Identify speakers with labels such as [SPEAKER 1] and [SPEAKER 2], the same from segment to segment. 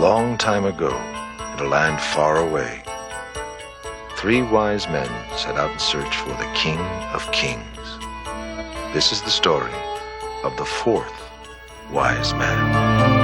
[SPEAKER 1] long time ago, in a land far away, 3 wise men set out in search for the King of Kings. This is the story of the 4th wise man.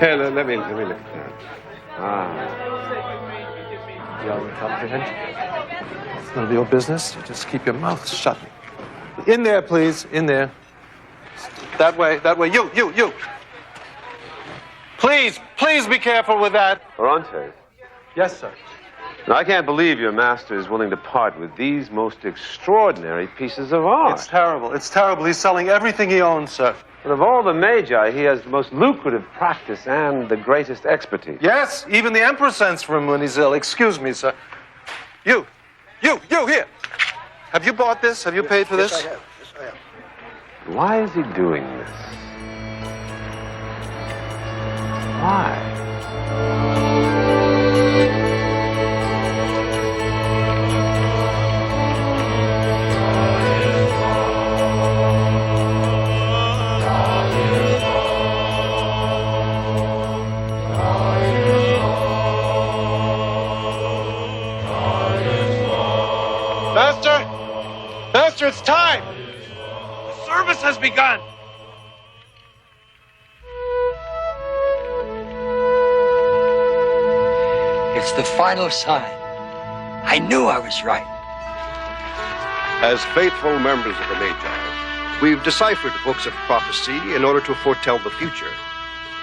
[SPEAKER 2] Here, let me look at that. Young comprehension. It's none of your business. You just keep your mouth shut. In there, please. In there. That way. You. Please be careful with that.
[SPEAKER 3] Orontes.
[SPEAKER 2] Yes, sir.
[SPEAKER 3] Now, I can't believe your master is willing to part with these most extraordinary pieces of art.
[SPEAKER 2] It's terrible. It's terrible. He's selling everything he owns, sir.
[SPEAKER 3] But of all the magi, he has the most lucrative practice and the greatest expertise.
[SPEAKER 2] Yes, even the emperor sends for him when he's ill. Excuse me, sir. You, here. Have you bought this? Have you paid for this?
[SPEAKER 4] Yes, I have.
[SPEAKER 3] Why is he doing this? Why?
[SPEAKER 2] Master, it's time! The service has begun!
[SPEAKER 4] It's the final sign. I knew I was right.
[SPEAKER 5] As faithful members of the Magi, we've deciphered books of prophecy in order to foretell the future.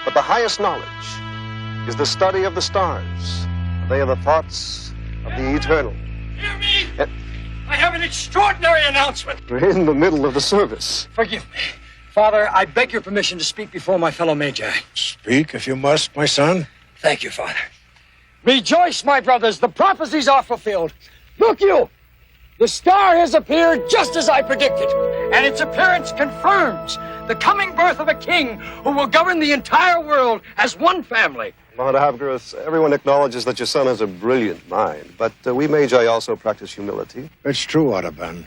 [SPEAKER 5] But the highest knowledge is the study of the stars. They are the thoughts of the eternal.
[SPEAKER 4] Hear me! I have an extraordinary announcement.
[SPEAKER 5] We're in the middle of the service.
[SPEAKER 4] Forgive me. Father, I beg your permission to speak before my fellow Magi.
[SPEAKER 6] Speak if you must, my son.
[SPEAKER 4] Thank you, Father. Rejoice, my brothers. The prophecies are fulfilled. Look you! The star has appeared just as I predicted. And its appearance confirms the coming birth of a king who will govern the entire world as one family.
[SPEAKER 5] Lord Abgarus, everyone acknowledges that your son has a brilliant mind, but we Magi also practice humility.
[SPEAKER 6] It's true, Audubon.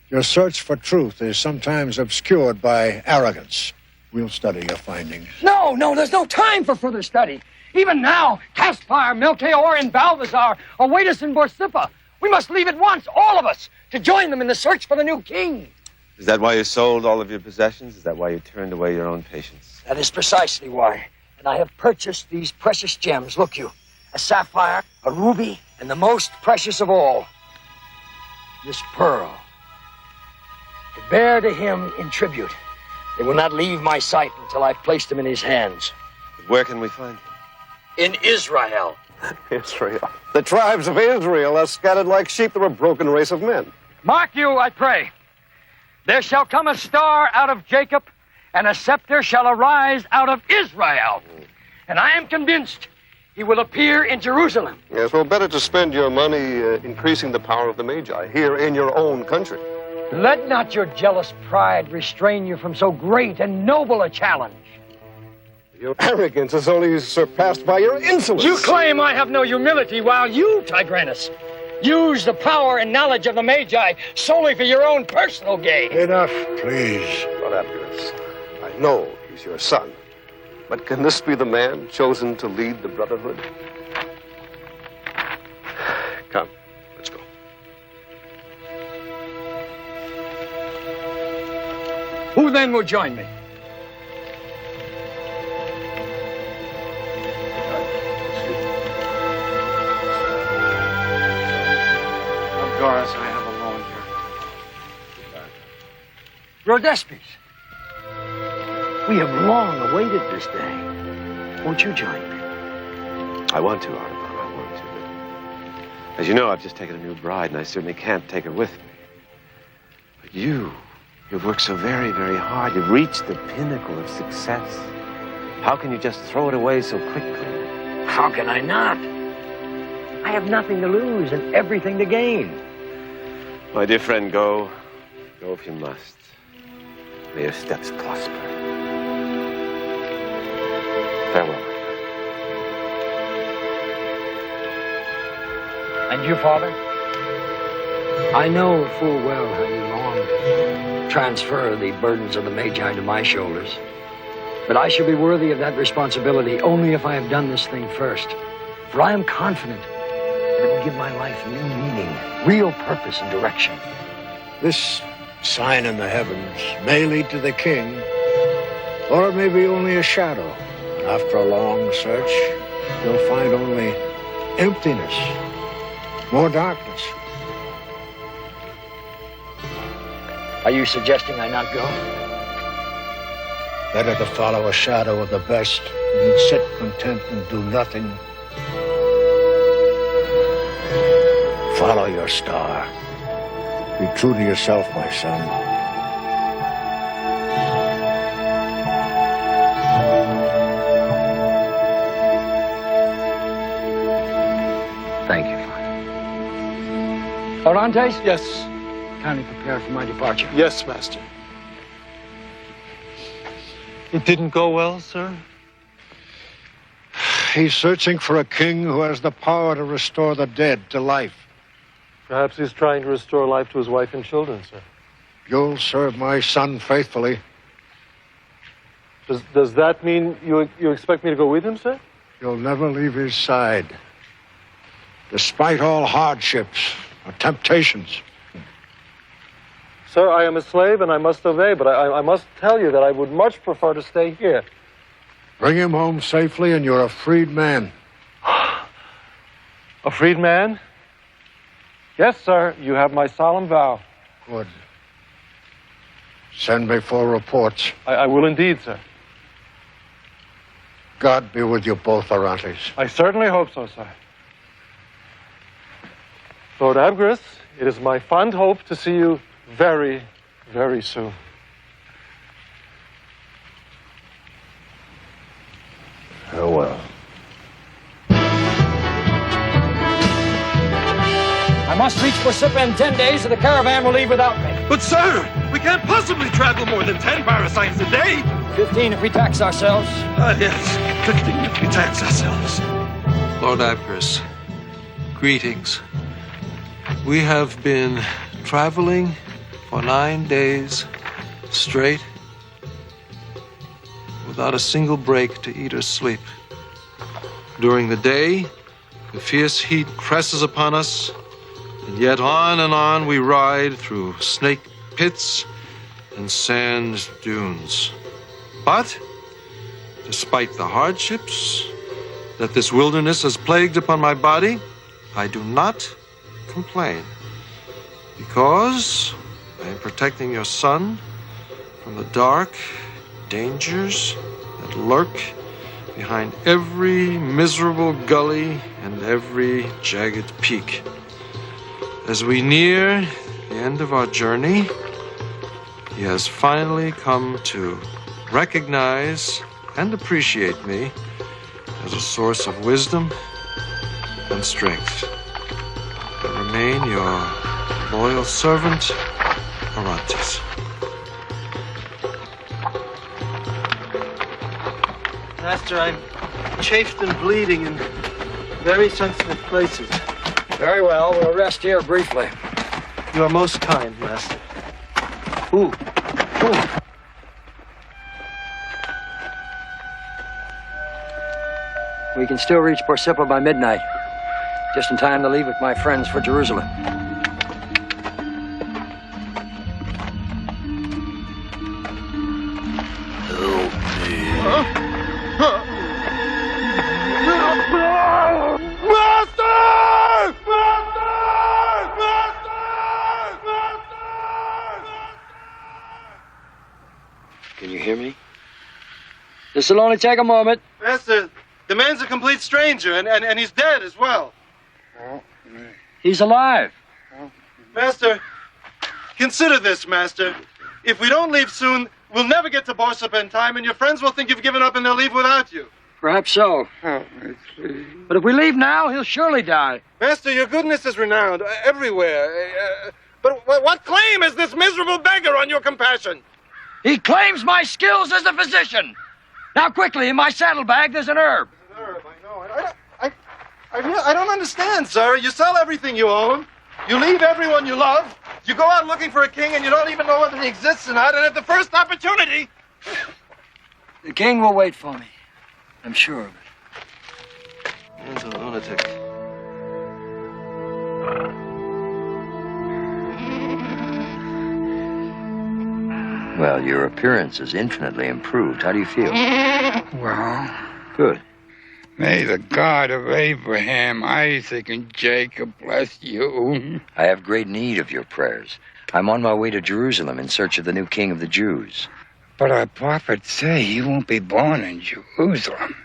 [SPEAKER 6] Your search for truth is sometimes obscured by arrogance. We'll study your findings.
[SPEAKER 4] No, there's no time for further study. Even now, Caspar, Melchior, and Balthazar await us in Borsippa. We must leave at once, all of us, to join them in the search for the new king.
[SPEAKER 3] Is that why you sold all of your possessions? Is that why you turned away your own patience?
[SPEAKER 4] That is precisely why. And I have purchased these precious gems. Look you, a sapphire, a ruby, and the most precious of all, this pearl. To bear to him in tribute. They will not leave my sight until I've placed them in his hands.
[SPEAKER 3] But where can we find them?
[SPEAKER 4] In Israel.
[SPEAKER 5] Israel. The tribes of Israel are scattered like sheep. They're a broken race of men.
[SPEAKER 4] Mark you, I pray. There shall come a star out of Jacob, and a scepter shall arise out of Israel. And I am convinced he will appear in Jerusalem.
[SPEAKER 5] Yes, well, better to spend your money increasing the power of the Magi here in your own country.
[SPEAKER 4] Let not your jealous pride restrain you from so great and noble a challenge.
[SPEAKER 5] Your arrogance is only surpassed by your insolence.
[SPEAKER 4] You claim I have no humility, while you, Tigranes, use the power and knowledge of the Magi solely for your own personal gain.
[SPEAKER 6] Enough, please.
[SPEAKER 5] Lord Abgarus, I know he's your son, but can this be the man chosen to lead the Brotherhood? Come, let's go.
[SPEAKER 4] Who then will join me?
[SPEAKER 2] Doris, I have a loan here.
[SPEAKER 4] Rhodespes, we have long awaited this day. Won't you join me?
[SPEAKER 3] I want to, Audubon. I want to. But as you know, I've just taken a new bride, and I certainly can't take her with me. But you've worked so very, very hard. You've reached the pinnacle of success. How can you just throw it away so quickly?
[SPEAKER 4] How can I not? I have nothing to lose and everything to gain.
[SPEAKER 3] My dear friend, go. Go if you must. May your steps prosper. Farewell, my friend.
[SPEAKER 4] And you, Father? I know full well how you long to transfer the burdens of the Magi to my shoulders. But I shall be worthy of that responsibility only if I have done this thing first. For I am confident that it will give my life new meaning, real purpose and direction.
[SPEAKER 6] This sign in the heavens may lead to the king, or it may be only a shadow. And after a long search, you'll find only emptiness, more darkness.
[SPEAKER 4] Are you suggesting I not go?
[SPEAKER 6] Better to follow a shadow of the best than sit content and do nothing. Follow your star. Be true to yourself, my son.
[SPEAKER 4] Thank you, Father. Orontes?
[SPEAKER 2] Yes.
[SPEAKER 4] Kindly prepare for my departure.
[SPEAKER 2] Yes, Master. It didn't go well, sir?
[SPEAKER 6] He's searching for a king who has the power to restore the dead to life.
[SPEAKER 2] Perhaps he's trying to restore life to his wife and children, sir.
[SPEAKER 6] You'll serve my son faithfully.
[SPEAKER 2] Does that mean you expect me to go with him, sir?
[SPEAKER 6] You'll never leave his side, despite all hardships or temptations.
[SPEAKER 2] Sir, I am a slave and I must obey, but I must tell you that I would much prefer to stay here.
[SPEAKER 6] Bring him home safely and you're a freed man.
[SPEAKER 2] A freed man? Yes, sir. You have my solemn vow.
[SPEAKER 6] Good. Send me for reports.
[SPEAKER 2] I will indeed, sir.
[SPEAKER 6] God be with you both, Orontes.
[SPEAKER 2] I certainly hope so, sir. Lord Abgarus, it is my fond hope to see you very, very soon.
[SPEAKER 6] Farewell.
[SPEAKER 4] I must reach Borsippa in 10 days or the caravan will leave without me.
[SPEAKER 7] But sir, we can't possibly travel more than 10 parasangs a day.
[SPEAKER 4] 15 if we tax ourselves.
[SPEAKER 7] Yes, 15 if we tax ourselves.
[SPEAKER 2] Lord Abgarus, greetings. We have been traveling for 9 days straight without a single break to eat or sleep. During the day, the fierce heat presses upon us, and yet on we ride through snake pits and sand dunes. But, despite the hardships that this wilderness has plagued upon my body, I do not complain, because I am protecting your son from the dark dangers that lurk behind every miserable gully and every jagged peak. As we near the end of our journey, he has finally come to recognize and appreciate me as a source of wisdom and strength. I remain your loyal servant, Orontes.
[SPEAKER 8] Master, I'm chafed and bleeding in very sensitive places.
[SPEAKER 4] Very well, we'll rest here briefly.
[SPEAKER 8] You are most kind, Master. Ooh.
[SPEAKER 4] We can still reach Borsippa by midnight. Just in time to leave with my friends for Jerusalem. Can you hear me? This will only take a moment.
[SPEAKER 8] Master, the man's a complete stranger, and he's dead as well.
[SPEAKER 4] He's alive.
[SPEAKER 8] Master, consider this, Master. If we don't leave soon,
[SPEAKER 7] We'll never get to Borsap in time, and your friends will think you've given up and they'll leave without you.
[SPEAKER 4] Perhaps so.
[SPEAKER 9] Help me, please.
[SPEAKER 4] But if we leave now, he'll surely die.
[SPEAKER 7] Master, your goodness is renowned everywhere. But what claim has this miserable beggar on your compassion?
[SPEAKER 4] He claims my skills as a physician. Now, quickly, in my saddlebag, there's an herb.
[SPEAKER 7] An herb, I know. I don't understand, sir. You sell everything you own. You leave everyone you love. You go out looking for a king, and you don't even know whether he exists or not. And at the first opportunity...
[SPEAKER 4] The king will wait for me. I'm sure of it.
[SPEAKER 7] He's a lunatic.
[SPEAKER 10] Well, your appearance is infinitely improved. How do you feel?
[SPEAKER 9] Well,
[SPEAKER 10] Good.
[SPEAKER 9] may the God of Abraham, Isaac, and Jacob bless you.
[SPEAKER 10] I have great need of your prayers. I'm on my way to Jerusalem in search of the new king of the Jews.
[SPEAKER 9] But our prophets say he won't be born in Jerusalem.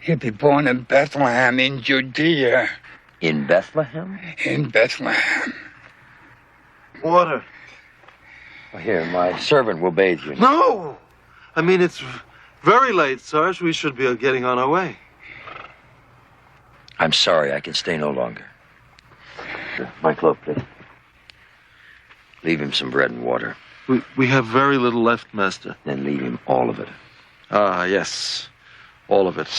[SPEAKER 9] He'll be born in Bethlehem in Judea.
[SPEAKER 10] In Bethlehem?
[SPEAKER 9] In Bethlehem.
[SPEAKER 7] Water.
[SPEAKER 10] Here, my servant will bathe you.
[SPEAKER 7] No! I mean, it's very late, Sarge. We should be getting on our way.
[SPEAKER 10] I'm sorry, I can stay no longer. My cloak, please. Leave him some bread and water.
[SPEAKER 7] We have very little left, Master.
[SPEAKER 10] Then leave him all of it.
[SPEAKER 7] Ah, yes. All of it.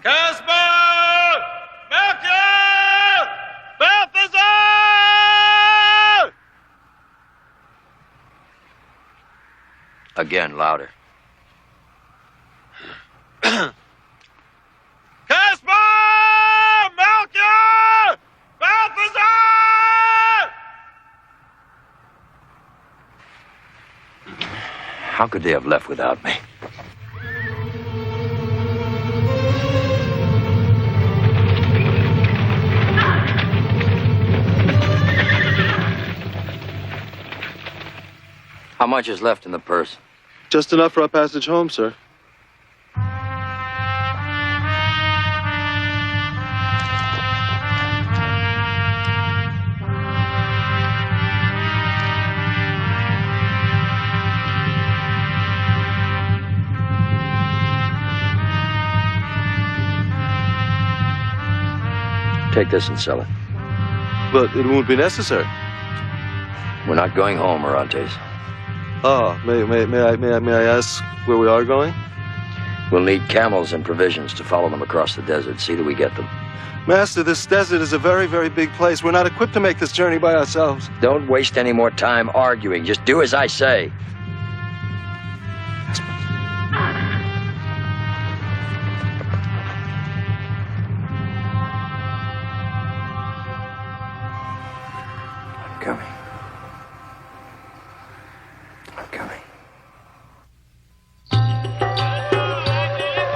[SPEAKER 7] Caspar! Melchior! Balthazar!
[SPEAKER 10] Again, louder.
[SPEAKER 7] Caspar! Melchior! Balthazar!
[SPEAKER 10] How could they have left without me? How much is left in the purse?
[SPEAKER 7] Just enough for our passage home, sir.
[SPEAKER 10] Take this and sell it.
[SPEAKER 7] But it won't be necessary.
[SPEAKER 10] We're not going home, Orontes.
[SPEAKER 7] Ah, may I ask where we are going?
[SPEAKER 10] We'll need camels and provisions to follow them across the desert. See that we get them.
[SPEAKER 7] Master, this desert is a very, very big place. We're not equipped to make this journey by ourselves.
[SPEAKER 10] Don't waste any more time arguing. Just do as I say. I'm coming. I'm coming.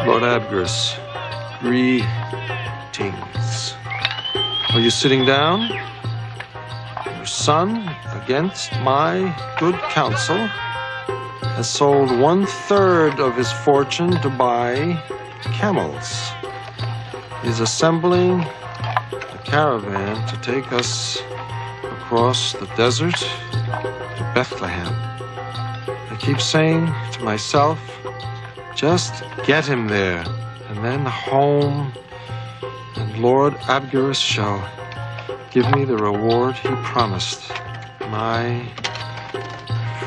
[SPEAKER 2] Lord Abgarus, greetings. Are you sitting down? Your son, against my good counsel, has sold 1/3 of his fortune to buy camels. He's assembling a caravan to take us across the desert to Bethlehem. I keep saying to myself, just get him there, and then home, and Lord Abgarus shall give me the reward he promised, my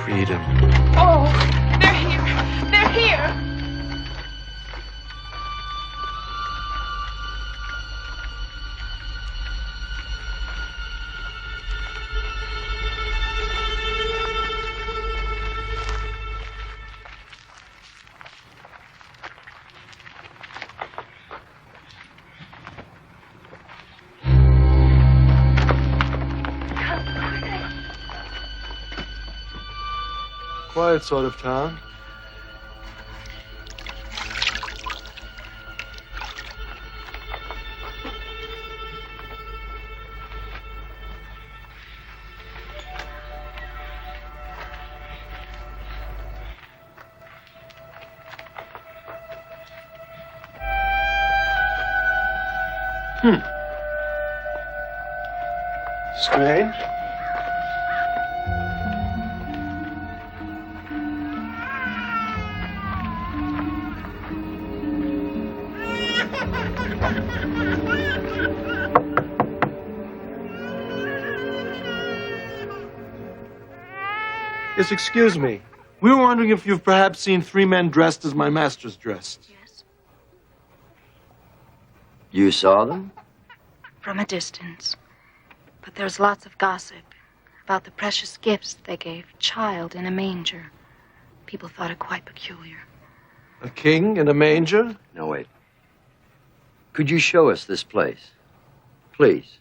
[SPEAKER 2] freedom.
[SPEAKER 11] Oh, they're here. They're here.
[SPEAKER 2] Quiet sort of town. Strange. Yes, excuse me. We were wondering if you've perhaps seen three men dressed as my master's dressed.
[SPEAKER 12] Yes.
[SPEAKER 10] You saw them?
[SPEAKER 12] From a distance. But there's lots of gossip about the precious gifts they gave a child in a manger. People thought it quite peculiar.
[SPEAKER 2] A king in a manger?
[SPEAKER 10] No, wait. Could you show us this place? Please.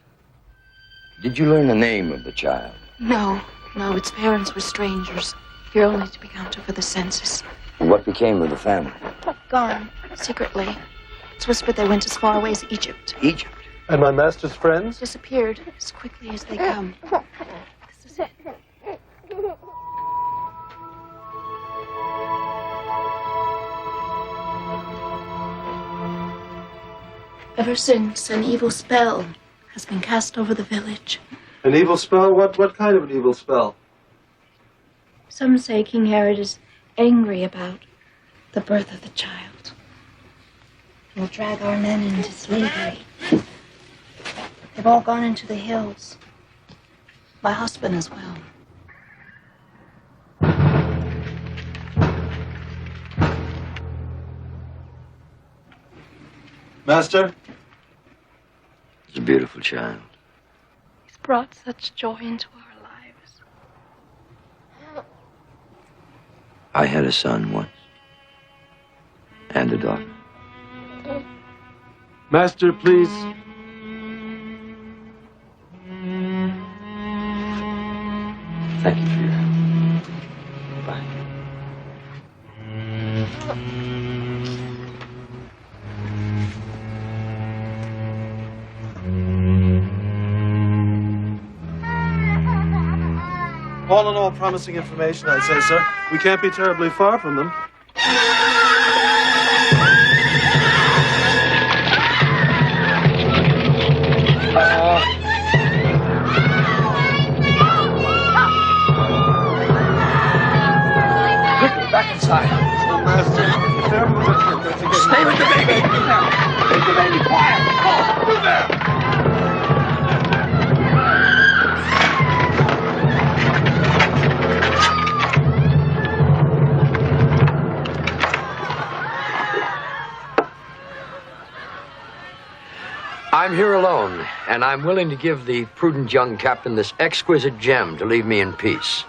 [SPEAKER 10] Did you learn the name of the child?
[SPEAKER 12] No, its parents were strangers, here only to be counted for the census.
[SPEAKER 10] And what became of the family?
[SPEAKER 12] Gone, secretly. It's whispered they went as far away as Egypt.
[SPEAKER 10] Egypt?
[SPEAKER 2] And my master's friends?
[SPEAKER 12] Disappeared as quickly as they come. This is it. Ever since, an evil spell has been cast over the village.
[SPEAKER 2] An evil spell? What kind of an evil spell?
[SPEAKER 12] Some say King Herod is angry about the birth of the child. He'll drag our men into slavery. They've all gone into the hills. My husband as well.
[SPEAKER 2] Master?
[SPEAKER 10] It's a beautiful child.
[SPEAKER 12] He's brought such joy into our lives.
[SPEAKER 10] I had a son once. And a daughter.
[SPEAKER 2] Master, please.
[SPEAKER 10] Thank you for your help. Bye.
[SPEAKER 2] All in all, promising information, I'd say, sir. We can't be terribly far from them.
[SPEAKER 4] Quickly, back inside.
[SPEAKER 2] Oh, Master.
[SPEAKER 4] Stay with the baby. Make the baby quiet. Oh, move there.
[SPEAKER 13] I'm here alone, and I'm willing to give the prudent young captain this exquisite gem to leave me in peace.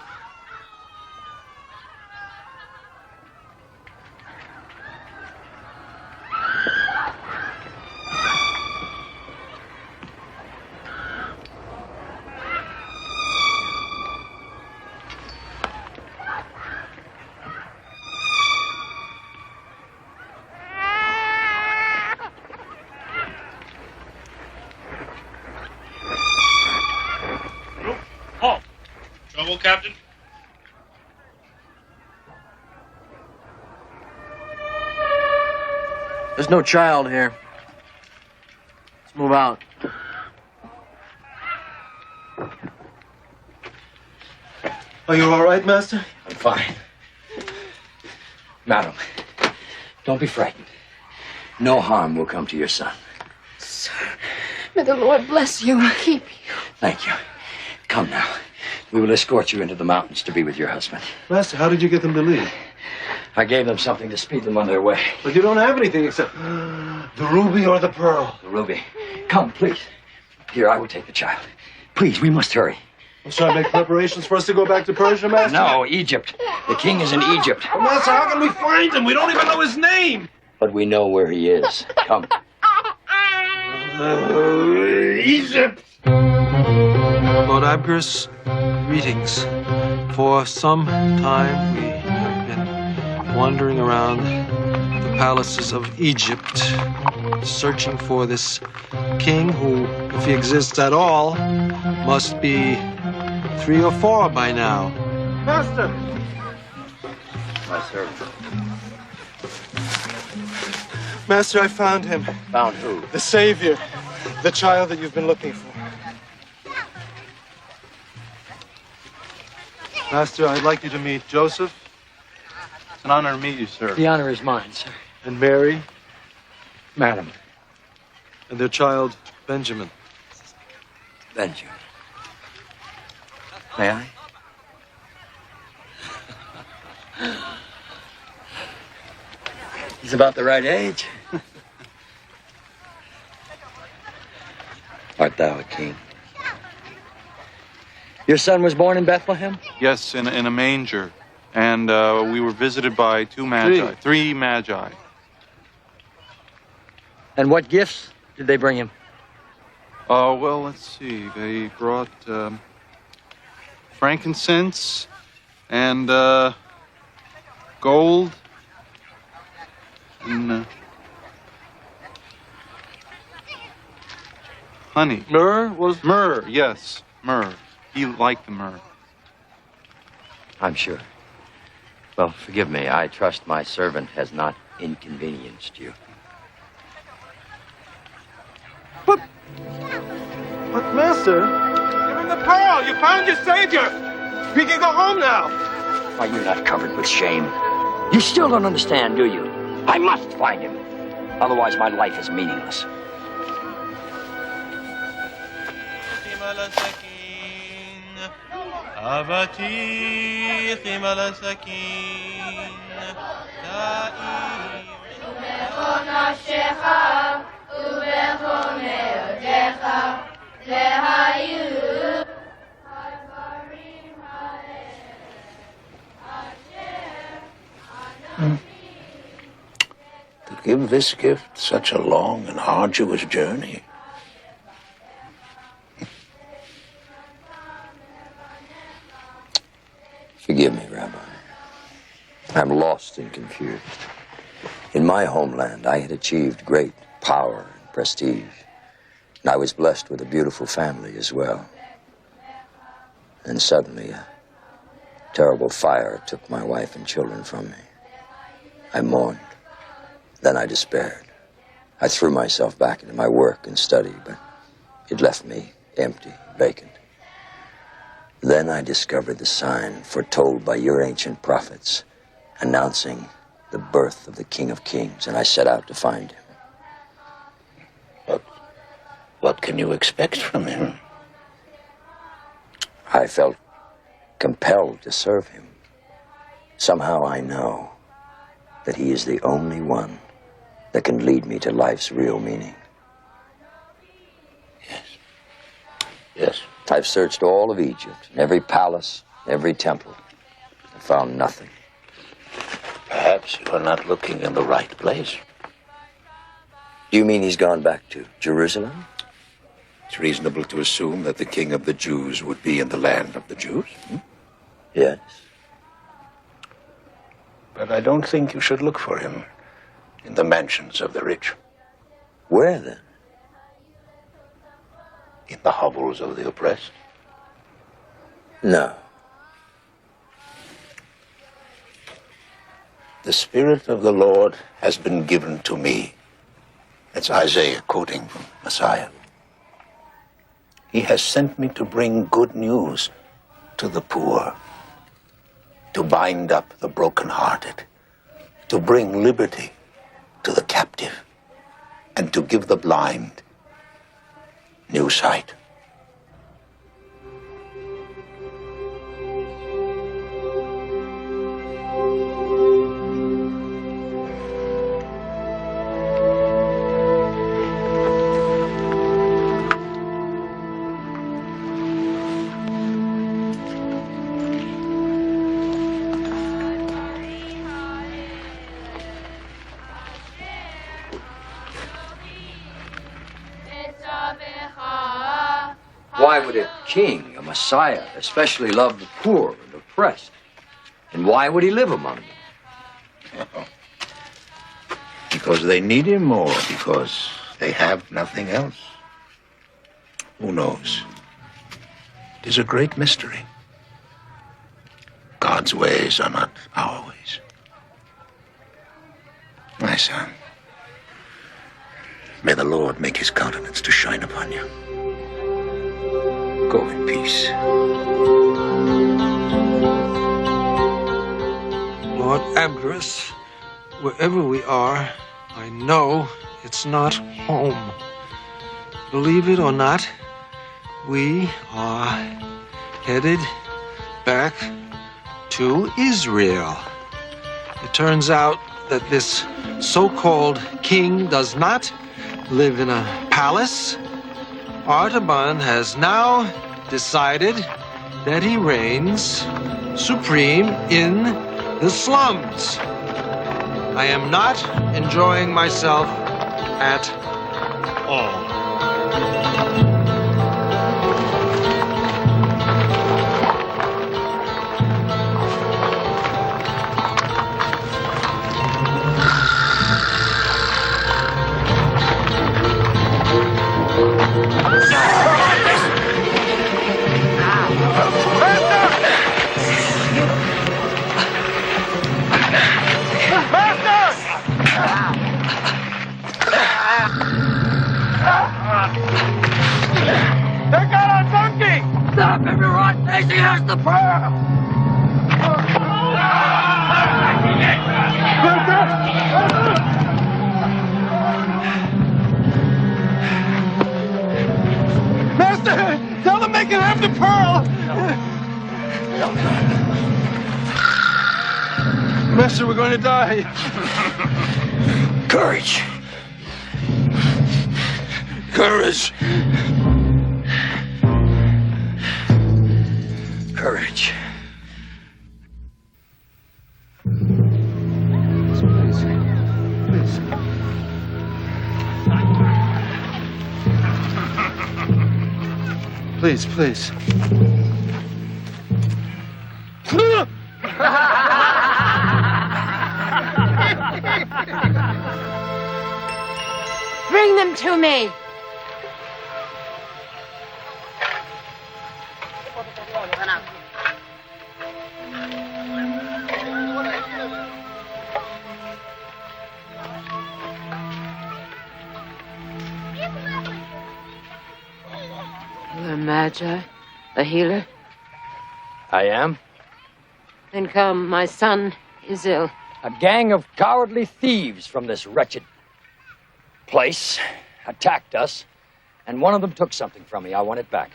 [SPEAKER 14] Captain?
[SPEAKER 8] There's no child here. Let's move out.
[SPEAKER 2] Are you all right, Master?
[SPEAKER 4] I'm fine. Madam, don't be frightened. No harm will come to your son.
[SPEAKER 12] Sir, may the Lord bless you and keep you.
[SPEAKER 4] Thank you. Come now. We will escort you into the mountains to be with your husband.
[SPEAKER 2] Master, how did you get them to leave?
[SPEAKER 4] I gave them something to speed them on their way.
[SPEAKER 2] But you don't have anything except the ruby or the pearl.
[SPEAKER 4] The ruby. Come, please. Here, I will take the child. Please, we must hurry.
[SPEAKER 2] Shall I make preparations for us to go back to Persia, Master?
[SPEAKER 4] No, Egypt. The king is in Egypt.
[SPEAKER 2] Well, Master, how can we find him? We don't even know his name.
[SPEAKER 4] But we know where he is. Come.
[SPEAKER 2] Egypt. Lord Abgarus, greetings. For some time we have been wandering around the palaces of Egypt, searching for this king who, if he exists at all, must be 3 or 4 by now. Master!
[SPEAKER 4] My servant.
[SPEAKER 2] Master, I found him.
[SPEAKER 4] Found who?
[SPEAKER 2] The Savior. The child that you've been looking for.
[SPEAKER 7] Master, I'd like you to meet Joseph. It's an honor to meet you, sir.
[SPEAKER 4] The honor is mine, sir.
[SPEAKER 7] And Mary.
[SPEAKER 4] Madam.
[SPEAKER 2] And their child, Benjamin.
[SPEAKER 10] Benjamin. May I? He's about the right age. Art thou a king? Your son was born in Bethlehem?
[SPEAKER 7] Yes, in a manger. And we were visited by three magi.
[SPEAKER 4] And what gifts did they bring him?
[SPEAKER 7] Oh, well, let's see. They brought frankincense and gold and honey. Myrrh, yes, myrrh. He liked the myrrh.
[SPEAKER 10] I'm sure. Well, forgive me. I trust my servant has not inconvenienced you.
[SPEAKER 2] But, Master, you're in the pearl. You found your savior. We can go home now.
[SPEAKER 4] Are you not covered with shame? You still don't understand, do you? I must find him. Otherwise, my life is meaningless.
[SPEAKER 6] To give this gift such a long and arduous journey.
[SPEAKER 10] Forgive me, Rabbi. I'm lost and confused. In my homeland, I had achieved great power and prestige. And I was blessed with a beautiful family as well. And suddenly, a terrible fire took my wife and children from me. I mourned. Then I despaired. I threw myself back into my work and study, but it left me empty, vacant. Then I discovered the sign foretold by your ancient prophets, announcing the birth of the King of Kings, and I set out to find him.
[SPEAKER 6] But what can you expect from him?
[SPEAKER 10] I felt compelled to serve him. Somehow I know that he is the only one that can lead me to life's real meaning.
[SPEAKER 6] Yes.
[SPEAKER 10] I've searched all of Egypt, every palace, every temple, and found nothing.
[SPEAKER 6] Perhaps you are not looking in the right place.
[SPEAKER 10] Do you mean he's gone back to Jerusalem?
[SPEAKER 6] It's reasonable to assume that the King of the Jews would be in the land of the Jews.
[SPEAKER 10] Yes.
[SPEAKER 6] But I don't think you should look for him in the mansions of the rich.
[SPEAKER 10] Where then?
[SPEAKER 6] In the hovels of the oppressed.
[SPEAKER 10] No.
[SPEAKER 6] The Spirit of the Lord has been given to me. That's Isaiah quoting from Messiah. He has sent me to bring good news to the poor, to bind up the brokenhearted, to bring liberty to the captive, and to give the blind new sight.
[SPEAKER 10] Why would a king, a Messiah, especially love the poor and oppressed? And why would he live among them?
[SPEAKER 6] Because they need him, or because they have nothing else? Who knows? It is a great mystery. God's ways are not our ways. My son, may the Lord make his countenance to shine upon you. Go in peace.
[SPEAKER 2] Abgarus, wherever we are, I know it's not home. Believe it or not, we are headed back to Israel. It turns out that this so-called king does not live in a palace. Artaban has now decided that he reigns supreme in the slums. I am not enjoying myself at all.
[SPEAKER 4] Stop everyone! Daisy has the pearl!
[SPEAKER 7] Master! Tell them they can have the pearl! Master, we're going to die.
[SPEAKER 4] Courage. Courage. Courage.
[SPEAKER 7] Please, please.
[SPEAKER 15] Bring them to me.
[SPEAKER 16] You're a magi, a healer?
[SPEAKER 13] I am.
[SPEAKER 16] Then come, my son is ill.
[SPEAKER 13] A gang of cowardly thieves from this wretched place attacked us, and one of them took something from me. I want it back.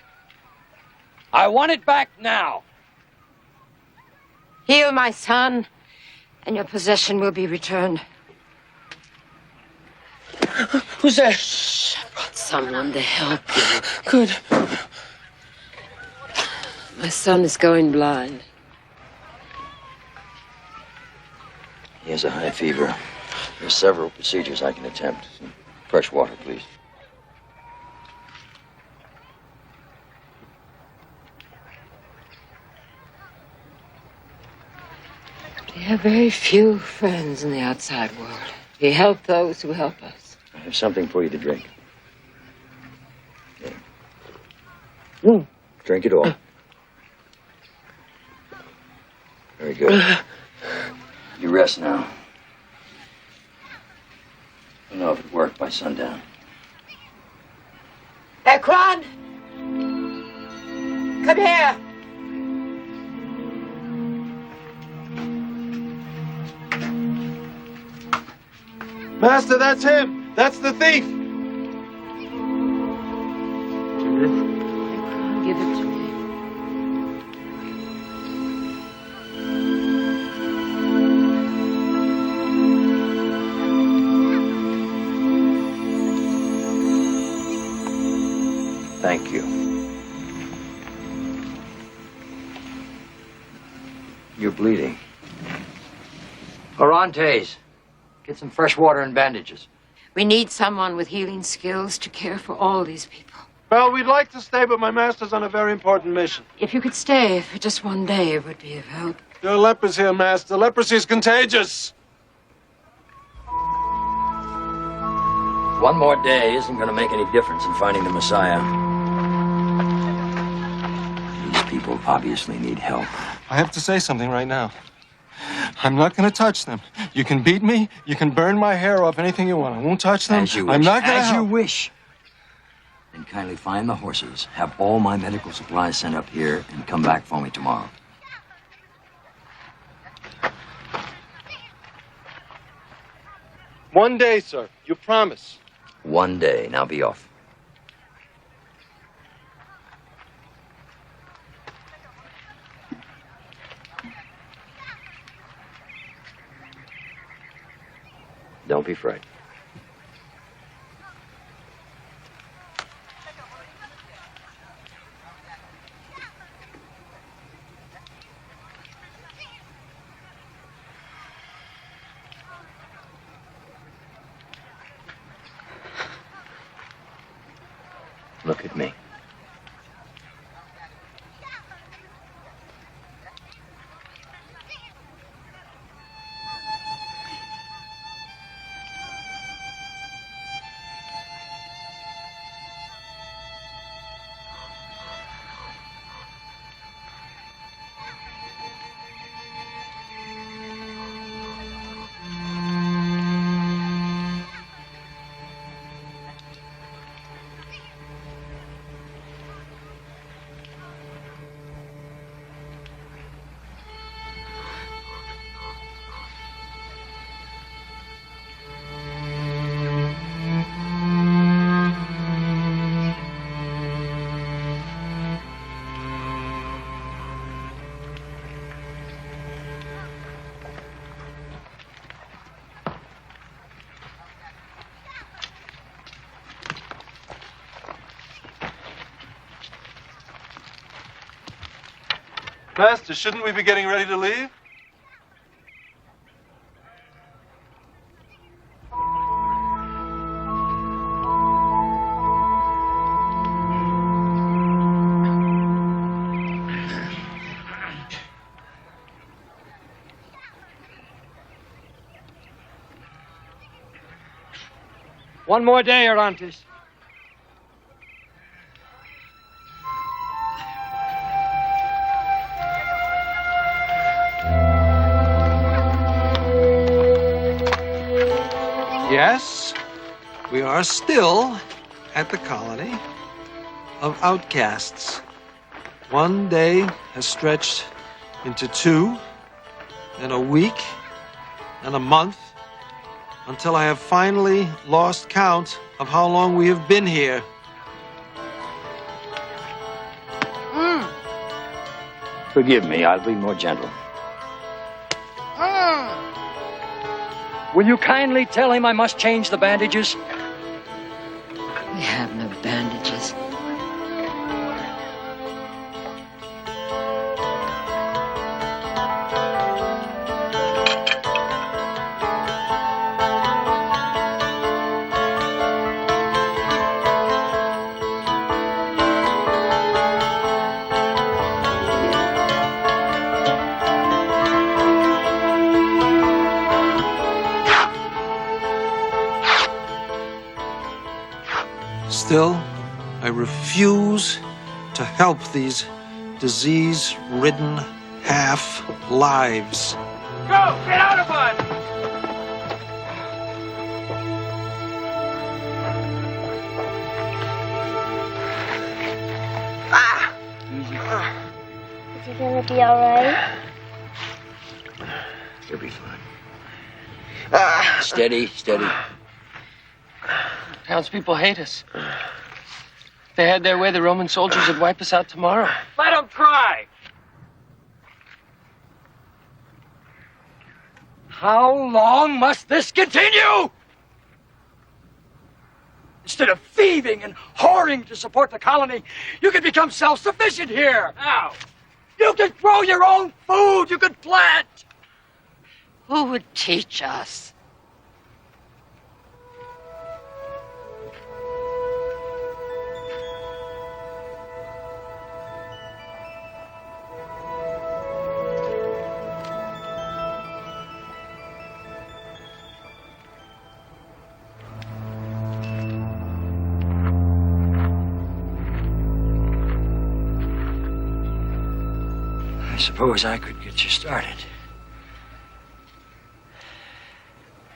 [SPEAKER 13] I want it back now.
[SPEAKER 16] Heal my son, and your possession will be returned.
[SPEAKER 7] Who's there?
[SPEAKER 16] Shh, I brought someone to help you.
[SPEAKER 7] Good.
[SPEAKER 16] My son is going blind.
[SPEAKER 10] He has a high fever. There are several procedures I can attempt. Some fresh water, please.
[SPEAKER 16] We have very few friends in the outside world. We help those who help us.
[SPEAKER 10] I have something for you to drink. There. Drink it all. Very good. You rest now. I'll know if it worked by sundown.
[SPEAKER 15] Ekron! Come here!
[SPEAKER 7] Master, that's him. That's the thief.
[SPEAKER 16] Give it to me.
[SPEAKER 10] Thank you. You're bleeding.
[SPEAKER 13] Orontes, get some fresh water and bandages.
[SPEAKER 16] We need someone with healing skills to care for all these people.
[SPEAKER 7] Well, we'd like to stay, but my master's on a very important mission.
[SPEAKER 16] If you could stay for just one day, it would be of help.
[SPEAKER 7] There are lepers here, Master. Leprosy is contagious.
[SPEAKER 10] One more day isn't going to make any difference in finding the Messiah. These people obviously need help.
[SPEAKER 7] I have to say something right now. I'm not going to touch them. You can beat me. You can burn my hair off, anything you want. I won't touch them.
[SPEAKER 10] As you wish.
[SPEAKER 7] I'm not going to
[SPEAKER 10] As you
[SPEAKER 7] help.
[SPEAKER 10] wish. Then kindly find the horses, have all my medical supplies sent up here, and come back for me tomorrow.
[SPEAKER 2] One day, sir. You promise.
[SPEAKER 13] One day. Now be off. Don't be frightened. Look at me.
[SPEAKER 2] Master, shouldn't we be getting ready to leave?
[SPEAKER 13] One more day, Orontes.
[SPEAKER 2] Yes, we are still at the colony of outcasts. One day has stretched into 2, and a week, and a month, until I have finally lost count of how long we have been here.
[SPEAKER 13] Forgive me, I'll be more gentle. Will you kindly tell him I must change the bandages?
[SPEAKER 16] We have no bandages.
[SPEAKER 2] Still, I refuse to help these disease-ridden half-lives.
[SPEAKER 17] Go! Get out of us!
[SPEAKER 18] Is he gonna be alright?
[SPEAKER 13] You'll be fine. Steady, steady.
[SPEAKER 17] Townspeople hate us. If they had their way, the Roman soldiers would wipe us out tomorrow.
[SPEAKER 13] Let them try! How long must this continue? Instead of thieving and whoring to support the colony, you can become self-sufficient here. Now, you can grow your own food, you can plant.
[SPEAKER 16] Who would teach us?
[SPEAKER 13] I suppose I could get you started.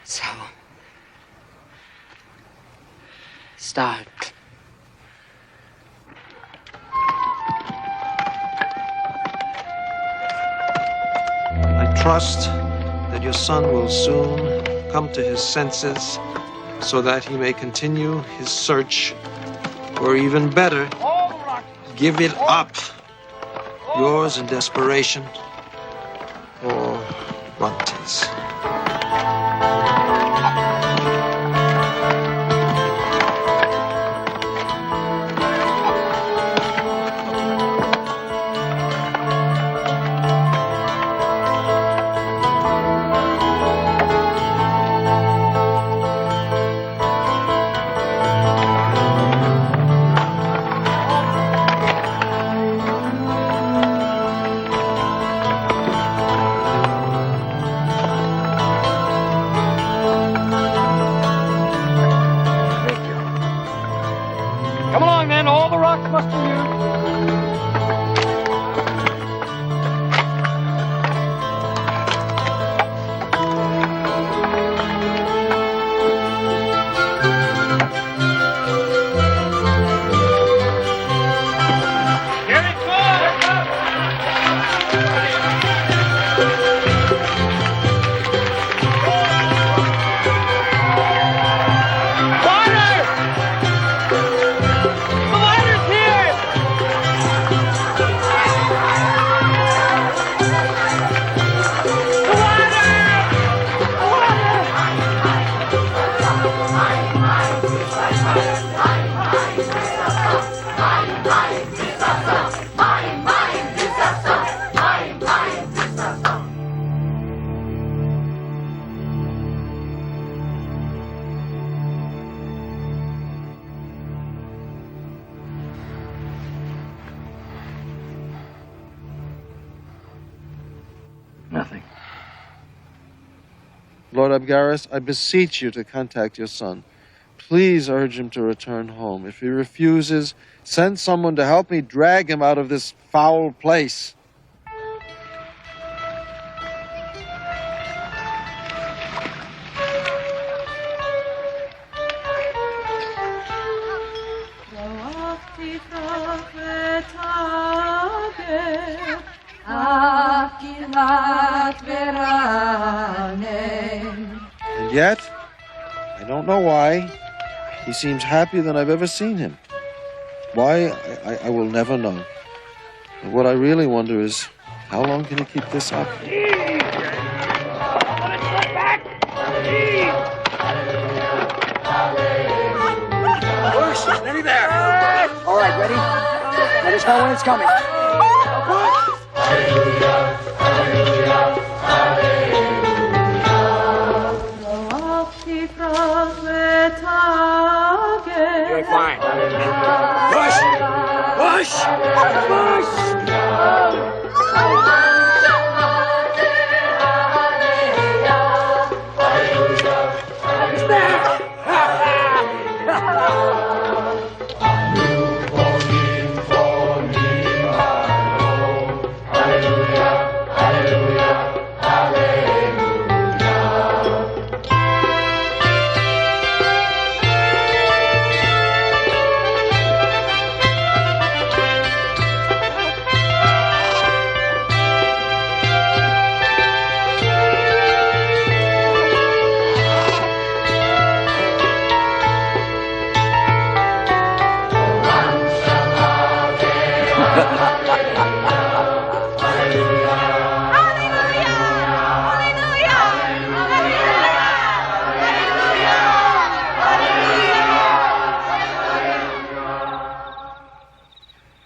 [SPEAKER 16] So, start.
[SPEAKER 2] I trust that your son will soon come to his senses so that he may continue his search, or even better, give it up. Yours in desperation, or Bunty's.
[SPEAKER 13] Come along, then. All the rocks must be used.
[SPEAKER 10] Nothing.
[SPEAKER 2] Lord Abgarus, I beseech you to contact your son. Please urge him to return home. If he refuses, send someone to help me drag him out of this foul place. And yet, I don't know why, he seems happier than I've ever seen him. Why, I will never know. But what I really wonder is, how long can he keep this up?
[SPEAKER 4] Push! Steady there! All right, ready? Let us know when it's coming. Doing fine. Push! Push! Push! It's there!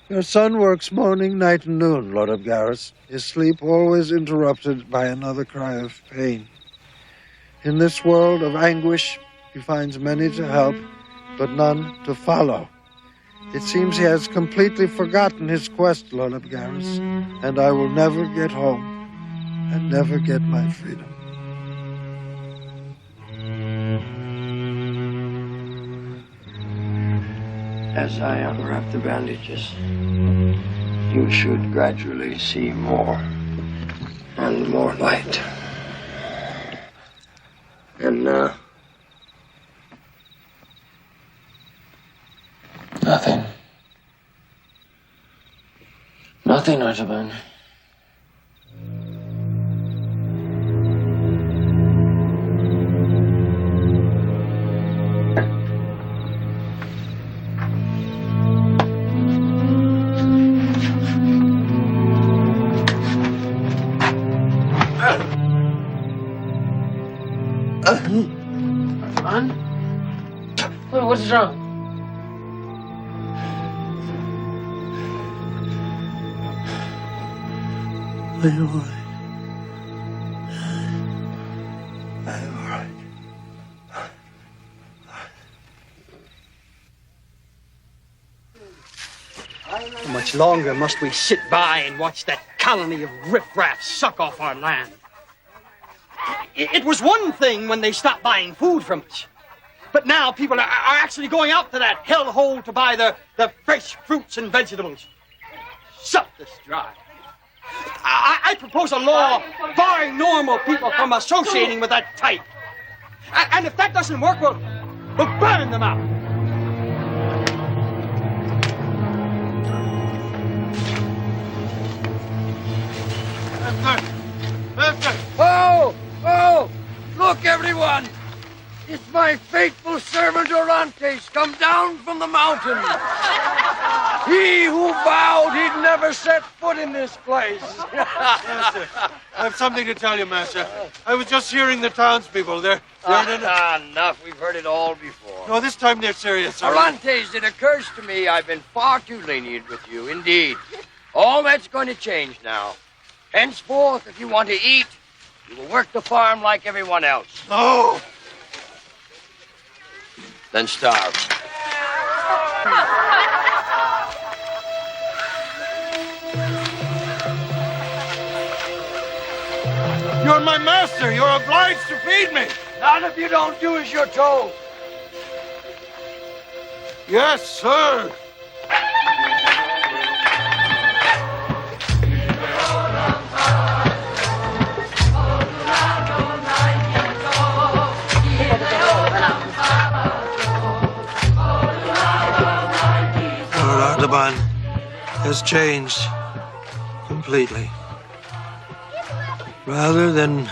[SPEAKER 2] Your son works morning, night, and noon, Lord Abgarus, his sleep always interrupted by another cry of pain. In this world of anguish, he finds many to help, but none to follow. It seems he has completely forgotten his quest, Lord Abgarus, and I will never get home and never get my freedom.
[SPEAKER 10] As I unwrap the bandages, you should gradually see more and more light. And now, nothing. Nothing, Artaban.
[SPEAKER 17] What's wrong?
[SPEAKER 6] I'm all right. I'm all right.
[SPEAKER 19] How much longer must we sit by and watch that colony of riffraff suck off our land? It was one thing when they stopped buying food from us. But now people are actually going out to that hellhole to buy the fresh fruits and vegetables. Suck this dry. I propose a law barring normal people from associating with that type. And if that doesn't work, we'll burn them out.
[SPEAKER 9] Oh! Oh! Look, everyone! It's my faithful servant Orontes come down from the mountain. He who vowed he'd never set foot in this place.
[SPEAKER 2] Master, I have something to tell you, Master. I was just hearing the townspeople. They're
[SPEAKER 9] enough. We've heard it all before.
[SPEAKER 2] No, this time they're serious.
[SPEAKER 9] Orontes, it occurs to me I've been far too lenient with you, indeed. All that's going to change now. Henceforth, if you want to eat, you will work the farm like everyone else.
[SPEAKER 2] No!
[SPEAKER 9] Then starve.
[SPEAKER 2] You're my master. You're obliged to feed me.
[SPEAKER 9] Not if you don't do as you're told.
[SPEAKER 2] Yes, sir. Artaban has changed completely. Rather than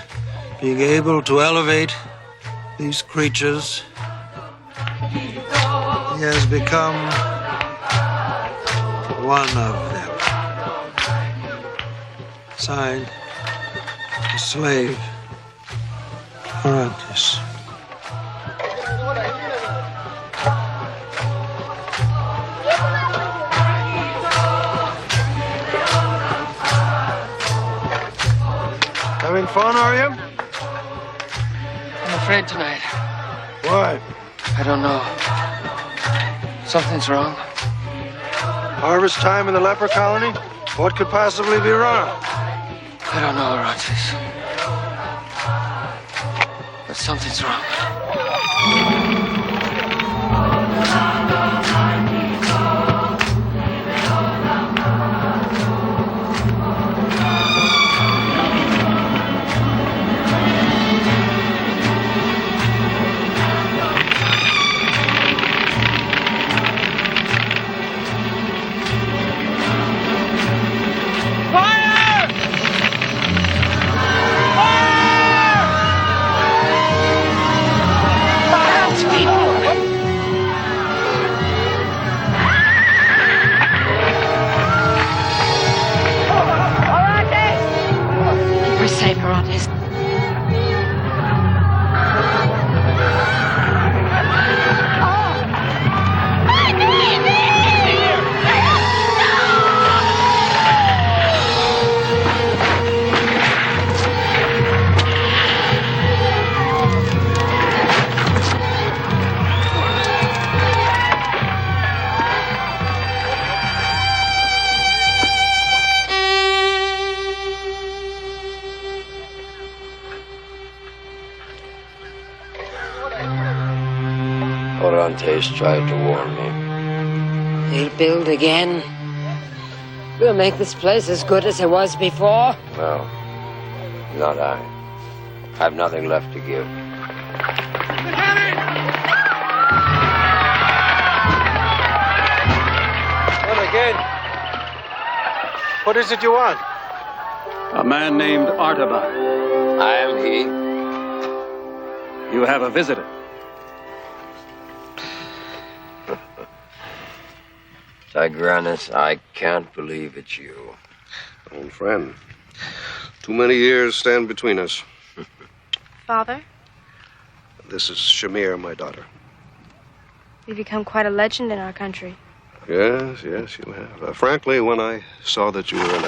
[SPEAKER 2] being able to elevate these creatures, he has become one of them. Signed, a slave, Orontes. Having fun, are you?
[SPEAKER 17] I'm afraid tonight.
[SPEAKER 2] Why?
[SPEAKER 17] I don't know. Something's wrong.
[SPEAKER 2] Harvest time in the leper colony? What could possibly be wrong?
[SPEAKER 17] I don't know, Orontes. But something's wrong.
[SPEAKER 10] Orontes tried to warn me.
[SPEAKER 16] They'll build again. We'll make this place as good as it was before.
[SPEAKER 10] No, not I. I've nothing left to give.
[SPEAKER 2] Well, again. What is it you want?
[SPEAKER 20] A man named Artaban.
[SPEAKER 10] I am he.
[SPEAKER 20] You have a visitor.
[SPEAKER 10] Tigranes, I can't believe it's you.
[SPEAKER 5] Old friend. Too many years stand between us.
[SPEAKER 11] Father,
[SPEAKER 5] This is Shamir, my daughter.
[SPEAKER 18] We've become quite a legend in our country.
[SPEAKER 5] Yes, yes, you have. Frankly, when I saw that you were in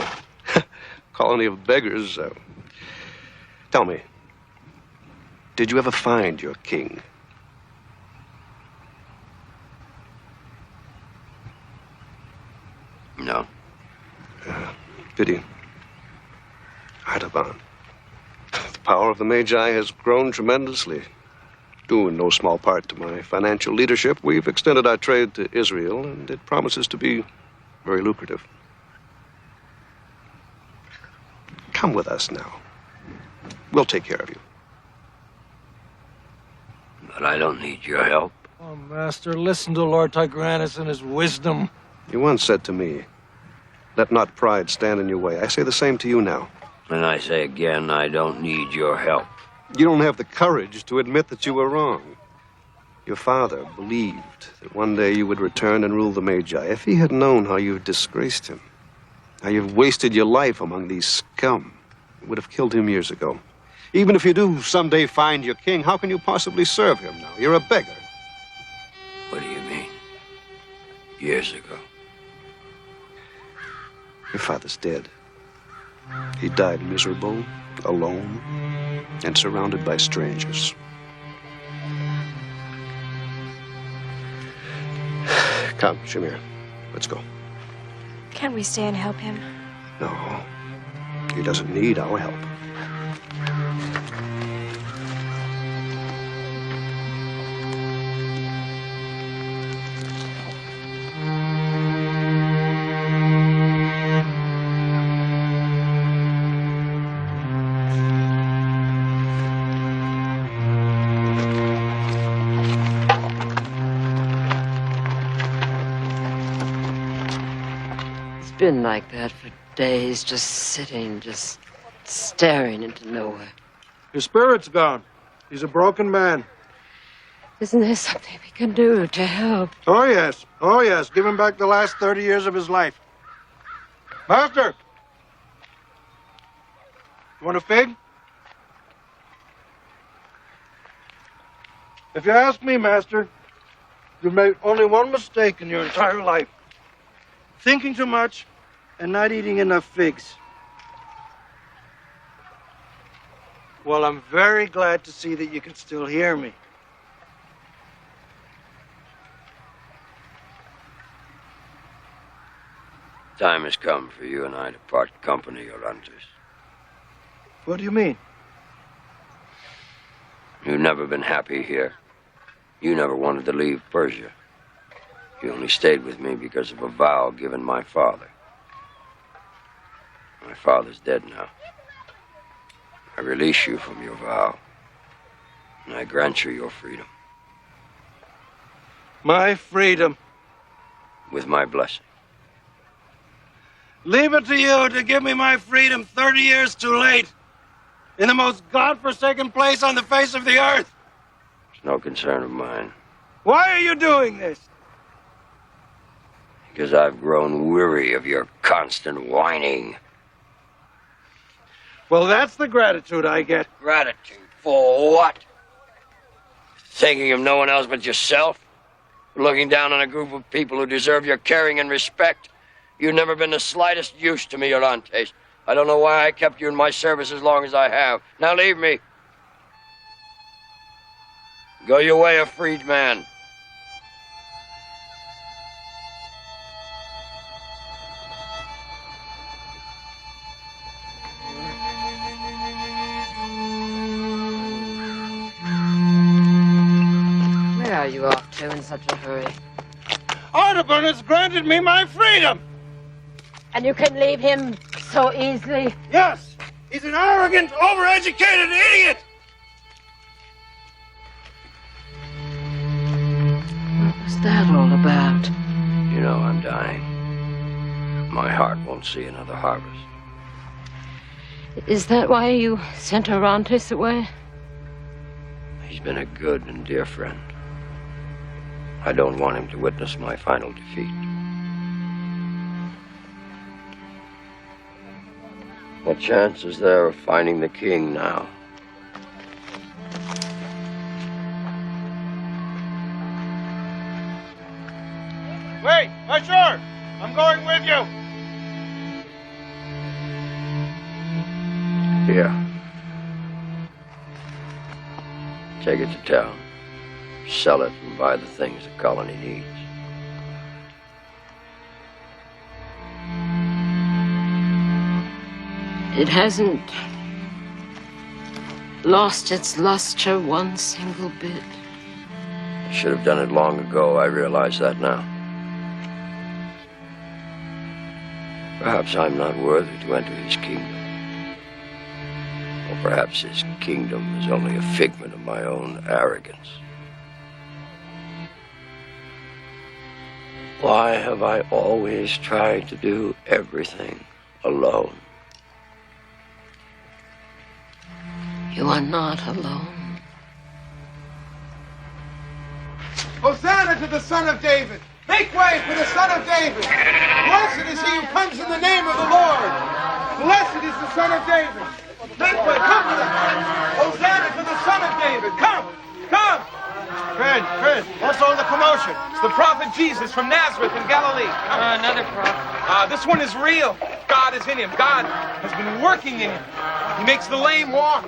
[SPEAKER 5] a colony of beggars, tell me, did you ever find your king?
[SPEAKER 10] No.
[SPEAKER 5] Pity. Artaban. The power of the Magi has grown tremendously. Due in no small part to my financial leadership, we've extended our trade to Israel, and it promises to be very lucrative. Come with us now. We'll take care of you.
[SPEAKER 10] But I don't need your help.
[SPEAKER 7] Oh, Master, listen to Lord Tigranes and his wisdom.
[SPEAKER 5] You once said to me, let not pride stand in your way. I say the same to you now.
[SPEAKER 10] And I say again, I don't need your help.
[SPEAKER 5] You don't have the courage to admit that you were wrong. Your father believed that one day you would return and rule the Magi. If he had known how you've disgraced him, how you've wasted your life among these scum, he would have killed him years ago. Even if you do someday find your king, how can you possibly serve him now? You're a beggar.
[SPEAKER 10] What do you mean? Years ago?
[SPEAKER 5] Your father's dead. He died miserable, alone, and surrounded by strangers. Come, Shamir. Let's go.
[SPEAKER 18] Can't we stay and help him?
[SPEAKER 5] No. He doesn't need our help.
[SPEAKER 16] Been like that for days, just sitting, just staring into nowhere.
[SPEAKER 2] His spirit's gone. He's a broken man.
[SPEAKER 16] Isn't there something we can do to help?
[SPEAKER 2] Oh, yes. Oh, yes. Give him back the last 30 years of his life. Master! You want a fig? If you ask me, Master, you've made only one mistake in your entire life. Thinking too much and not eating enough figs. Well, I'm very glad to see that you can still hear me.
[SPEAKER 10] Time has come for you and I to part company, Orontes.
[SPEAKER 2] What do you mean?
[SPEAKER 10] You've never been happy here. You never wanted to leave Persia. You only stayed with me because of a vow given my father. My father's dead now. I release you from your vow, and I grant you your freedom.
[SPEAKER 2] My freedom.
[SPEAKER 10] With my blessing.
[SPEAKER 2] Leave it to you to give me my freedom 30 years too late. In the most godforsaken place on the face of the earth.
[SPEAKER 10] It's no concern of mine.
[SPEAKER 2] Why are you doing this?
[SPEAKER 10] Because I've grown weary of your constant whining.
[SPEAKER 2] Well, that's the gratitude I get.
[SPEAKER 10] Gratitude for what? Thinking of no one else but yourself? Looking down on a group of people who deserve your caring and respect? You've never been the slightest use to me, Orontes. I don't know why I kept you in my service as long as I have. Now leave me. Go your way, a freed man.
[SPEAKER 16] Where are you off to in such a hurry?
[SPEAKER 2] Artaban has granted me my freedom.
[SPEAKER 16] And you can leave him so easily?
[SPEAKER 2] Yes. He's an arrogant, overeducated idiot.
[SPEAKER 16] What was that all about?
[SPEAKER 10] You know I'm dying. My heart won't see another harvest.
[SPEAKER 16] Is that why you sent Orontes away?
[SPEAKER 10] He's been a good and dear friend. I don't want him to witness my final defeat. What chance is there of finding the king now? Here. Take it to town. Sell it and buy the things the colony needs.
[SPEAKER 16] It hasn't lost its luster one single bit.
[SPEAKER 10] I should have done it long ago. I realize that now. Perhaps I'm not worthy to enter his kingdom. Or perhaps his kingdom is only a figment of my own arrogance. Why have I always tried to do everything alone?
[SPEAKER 16] You are not alone.
[SPEAKER 7] Hosanna to the Son of David! Make way for the Son of David! Blessed is he who comes in the name of the Lord! Blessed is the Son of David! Make way, come to the Hosanna to the Son of David! Come! Come! Friend, what's all the commotion? It's the prophet Jesus from Nazareth in Galilee.
[SPEAKER 17] Another prophet.
[SPEAKER 7] This one is real. God is in him. God has been working in him. He makes the lame walk.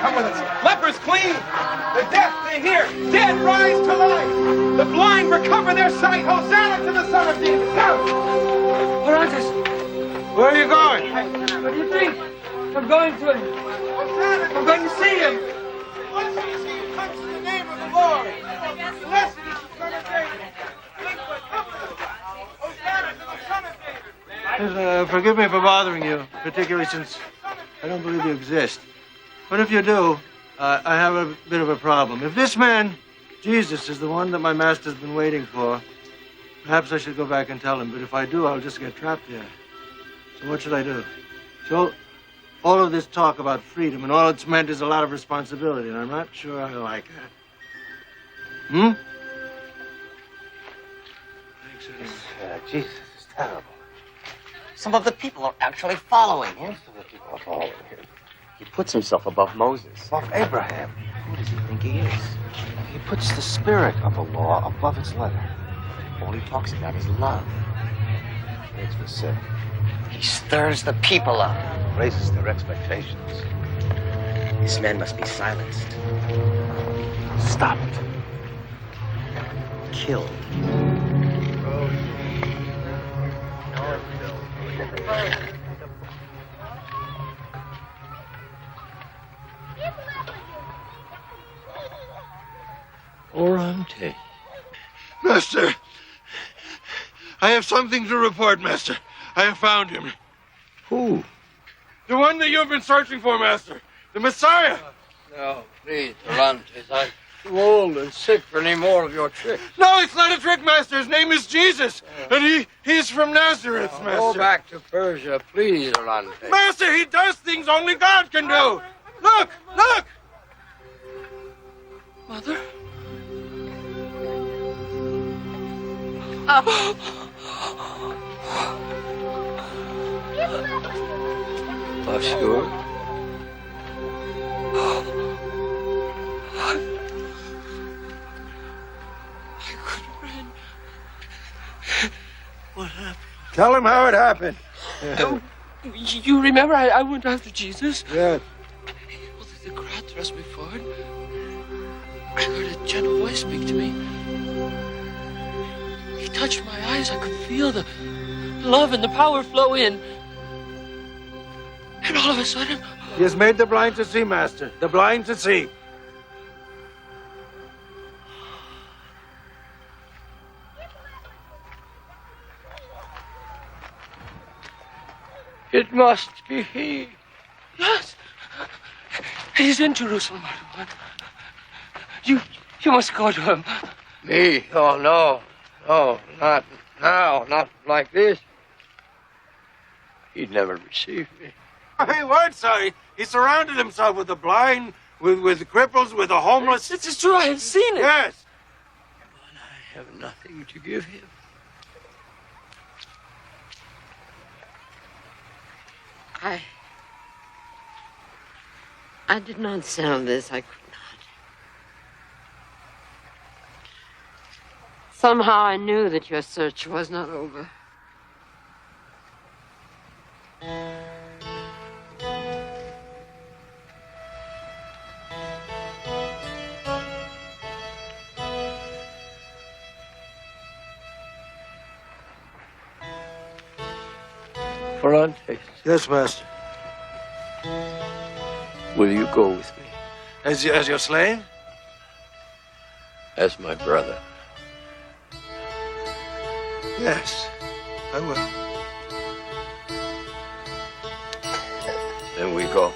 [SPEAKER 7] Come with us. Lepers clean. The deaf they hear. Dead rise to life. The blind recover their sight. Hosanna to the Son of David. Come.
[SPEAKER 19] Orontes,
[SPEAKER 7] Where are you going?
[SPEAKER 19] what do you think? I'm going to him. I'm going to see him.
[SPEAKER 7] Blessed is he who comes in the name of the Lord. Blessed is the Son of David. Come with us. Hosanna to the Son of David.
[SPEAKER 2] Forgive me for bothering you, particularly since I don't believe you exist. But if you do, I have a bit of a problem. If this man, Jesus, is the one that my master's been waiting for, perhaps I should go back and tell him. But if I do, I'll just get trapped here. So what should I do? So all of this talk about freedom and all it's meant is a lot of responsibility, and I'm not sure I like that.
[SPEAKER 3] Jesus is terrible.
[SPEAKER 21] Some of the people are actually following him.
[SPEAKER 3] Most of the people are following him.
[SPEAKER 21] He puts himself above Moses.
[SPEAKER 3] Above Abraham. Who does he think he is? He puts the spirit of the law above its letter.
[SPEAKER 21] All he talks about is love.
[SPEAKER 3] Makes me sick.
[SPEAKER 21] He stirs the people up.
[SPEAKER 3] Raises their expectations.
[SPEAKER 21] This man must be silenced.
[SPEAKER 3] Stop it.
[SPEAKER 21] Killed.
[SPEAKER 10] Orante.
[SPEAKER 2] Master, I have something to report, Master. I have found him.
[SPEAKER 10] Who?
[SPEAKER 2] The one that you've been searching for, Master. The Messiah.
[SPEAKER 9] No, please, Orontes. I'm too old and sick for any more of your tricks.
[SPEAKER 2] No, it's not a trick, Master. His name is Jesus. And he's from Nazareth, Master.
[SPEAKER 9] Go back to Persia, please, Orontes.
[SPEAKER 2] Master, he does things only God can do. Look, look.
[SPEAKER 17] Mother?
[SPEAKER 10] Monsieur?
[SPEAKER 2] What happened? Tell him how it happened.
[SPEAKER 17] You remember I went after Jesus?
[SPEAKER 2] Yes.
[SPEAKER 17] Well, the crowd thrust me forward. I heard a gentle voice speak to me. He touched my eyes. I could feel the love and the power flow in. And all of a sudden...
[SPEAKER 2] He has made the blind to see, Master. The blind to see.
[SPEAKER 9] It must be he.
[SPEAKER 17] Yes. He's in Jerusalem, Artaban. You must go to him.
[SPEAKER 9] Me? Oh, no. No, not now. Not like this. He'd never receive me.
[SPEAKER 2] He would, sir. He surrounded himself with the blind, with cripples, with the homeless.
[SPEAKER 17] It's true. I have seen it.
[SPEAKER 2] Yes.
[SPEAKER 9] But I have nothing to give him.
[SPEAKER 16] I did not sell this. I could not. Somehow I knew that your search was not over.
[SPEAKER 10] Orontes,
[SPEAKER 9] Yes, master.
[SPEAKER 10] will you go with me?
[SPEAKER 9] As your slave?
[SPEAKER 10] As my brother.
[SPEAKER 9] Yes, I will.
[SPEAKER 10] Then we go.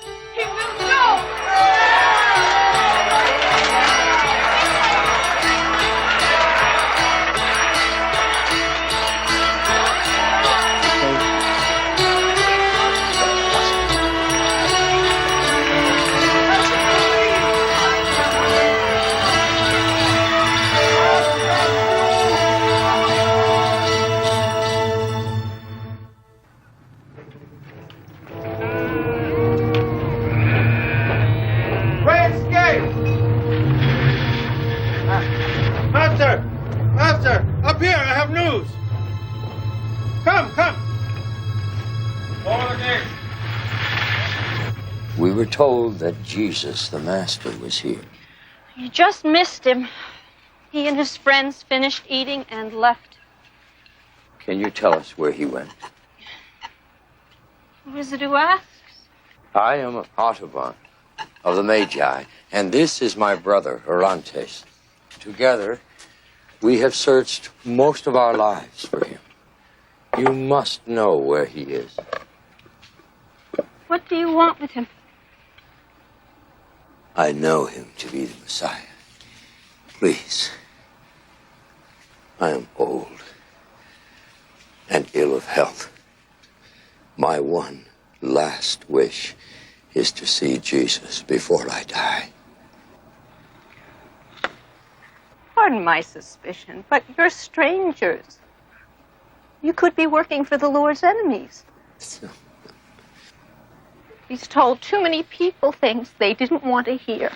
[SPEAKER 7] Master, up here, I have news. Come.
[SPEAKER 10] We were told that Jesus, the Master, was here.
[SPEAKER 15] You just missed him. He and his friends finished eating and left.
[SPEAKER 10] Can you tell us where he went?
[SPEAKER 15] Who is it who asks?
[SPEAKER 10] I am Artaban of the Magi, and this is my brother, Orontes. Together, we have searched most of our lives for him. You must know where he is.
[SPEAKER 15] What do you want with him?
[SPEAKER 10] I know him to be the Messiah. Please. I am old and ill of health. My one last wish is to see Jesus before I die.
[SPEAKER 15] Pardon my suspicion, but you're strangers. You could be working for the Lord's enemies. He's told too many people things they didn't want to hear.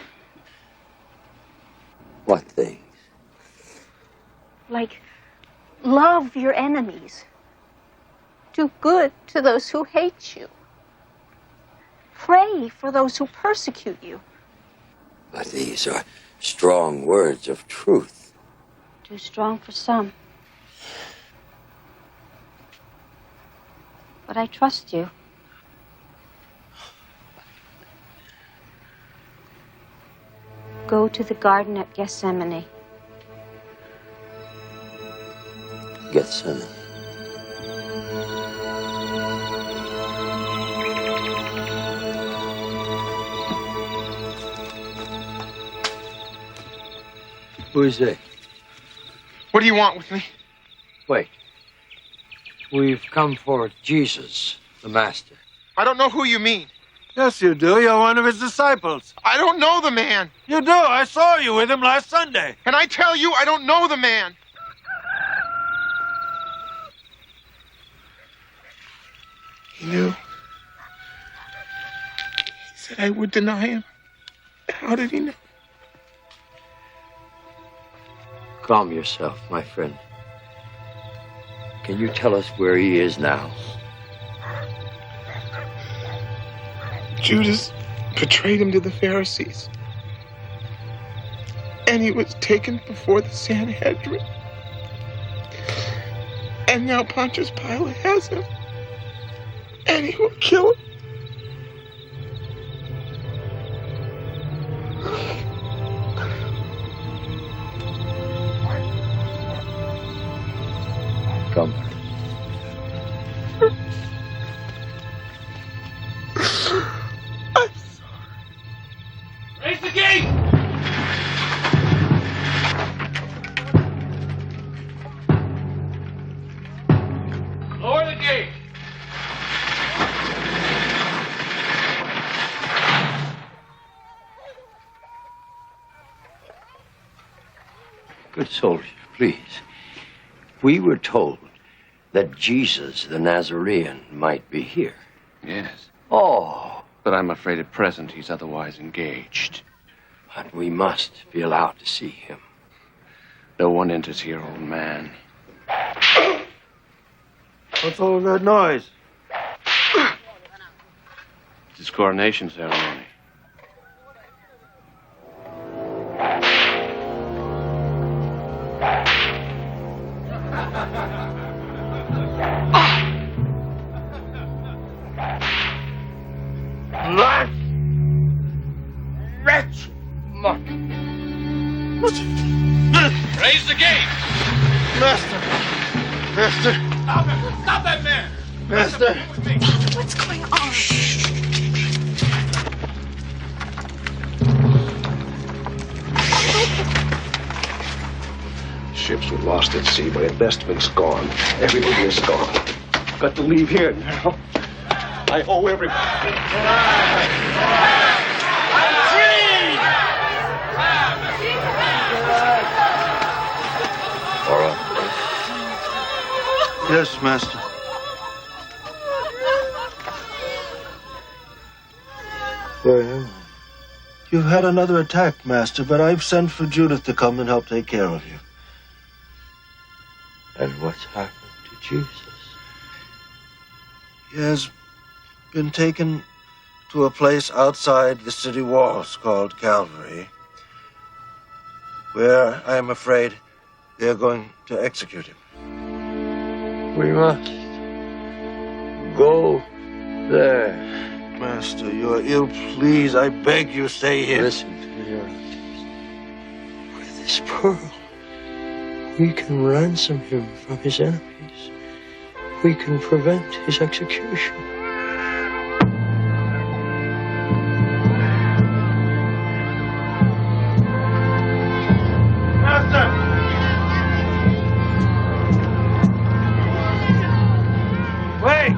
[SPEAKER 10] What things?
[SPEAKER 15] Like, love your enemies. Do good to those who hate you. Pray for those who persecute you.
[SPEAKER 10] But these are strong words of truth.
[SPEAKER 15] Too strong for some. But I trust you. Go to the garden at Gethsemane.
[SPEAKER 10] Gethsemane. Who is it?
[SPEAKER 7] What do you want with me?
[SPEAKER 10] Wait. We've come for Jesus, the Master.
[SPEAKER 7] I don't know who you mean.
[SPEAKER 9] Yes, you do. You're one of his disciples.
[SPEAKER 7] I don't know the man.
[SPEAKER 9] You do. I saw you with him last Sunday.
[SPEAKER 7] Can I tell you I don't know the man? He knew. He said I would deny him. How did he know?
[SPEAKER 10] Calm yourself, my friend. Can you tell us where he is now?
[SPEAKER 7] Judas betrayed him to the Pharisees. And he was taken before the Sanhedrin. And now Pontius Pilate has him. And he will kill him.
[SPEAKER 10] Come.
[SPEAKER 17] Raise the gate! Lower the gate!
[SPEAKER 10] Good soldier, please. We were told that Jesus, the Nazarene, might be here.
[SPEAKER 3] Yes.
[SPEAKER 10] Oh.
[SPEAKER 3] But I'm afraid at present he's otherwise engaged.
[SPEAKER 10] But we must be allowed to see him.
[SPEAKER 3] No one enters here, old man.
[SPEAKER 9] What's all that noise?
[SPEAKER 3] It's his coronation ceremony.
[SPEAKER 9] That wretch!
[SPEAKER 14] Raise the gate!
[SPEAKER 9] Master! Master!
[SPEAKER 14] Stop him! Stop that man!
[SPEAKER 9] Master!
[SPEAKER 11] What's going on?
[SPEAKER 5] Ships were lost at sea, but investment's gone. Everybody is gone. I've got to leave here now. I owe everybody.
[SPEAKER 9] I'm free!
[SPEAKER 10] All right.
[SPEAKER 9] Yes, Master. Where am I? You've had another attack, Master, but I've sent for Judith to come and help take care of you.
[SPEAKER 10] And what's happened to Jesus?
[SPEAKER 9] He has been taken to a place outside the city walls called Calvary, where I am afraid they're going to execute him.
[SPEAKER 10] We must go there.
[SPEAKER 9] Master, you are ill. Please, I beg you, stay here.
[SPEAKER 10] Listen to me, Your Highness. With this pearl, we can ransom him from his enemies. We can prevent his execution.
[SPEAKER 9] Master! Wait!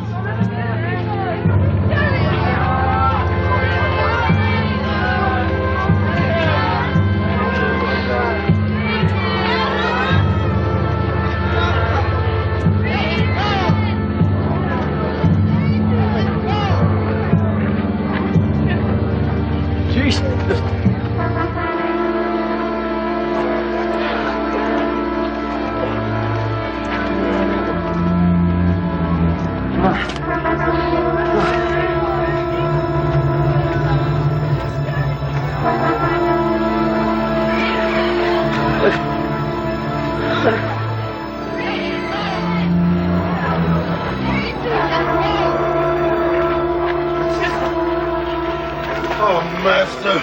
[SPEAKER 9] Master.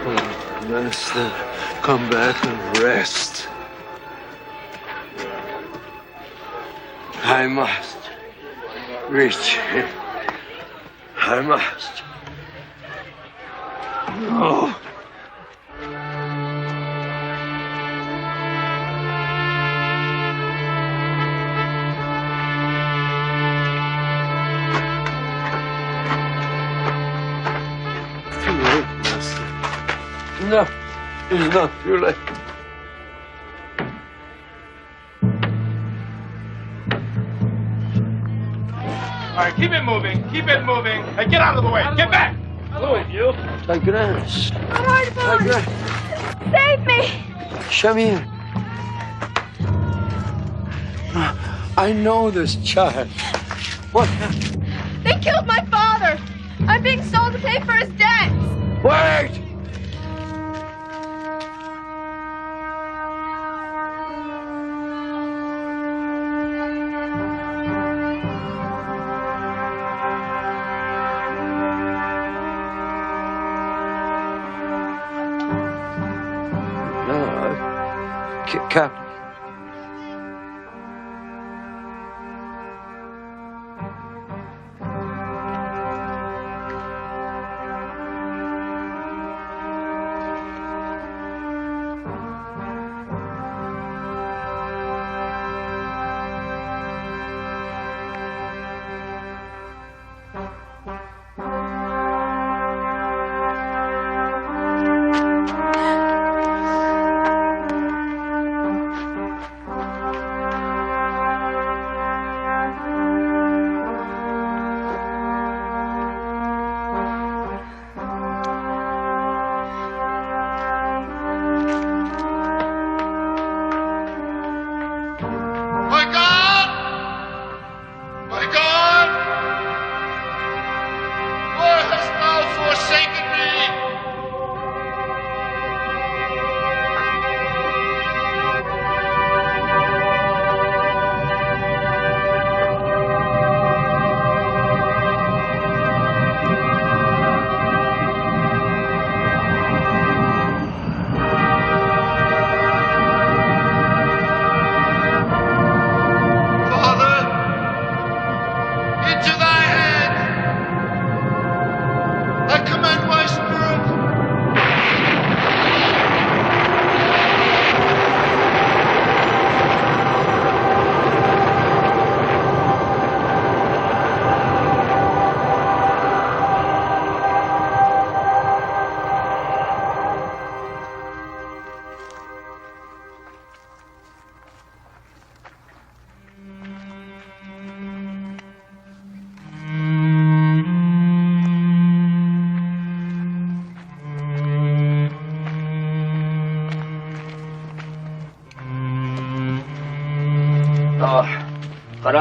[SPEAKER 10] Oh, Master, come back and rest. I must reach him. I must. No. No, it's not too late.
[SPEAKER 14] All right, keep it moving. Keep it moving. Hey, get out of the way. Get back.
[SPEAKER 10] Move, you. Tigres.
[SPEAKER 11] Tigres. Save me!
[SPEAKER 10] Come here. I know this child. What?
[SPEAKER 11] They killed my father. I'm being sold to pay for his debts.
[SPEAKER 10] Wait! Captain.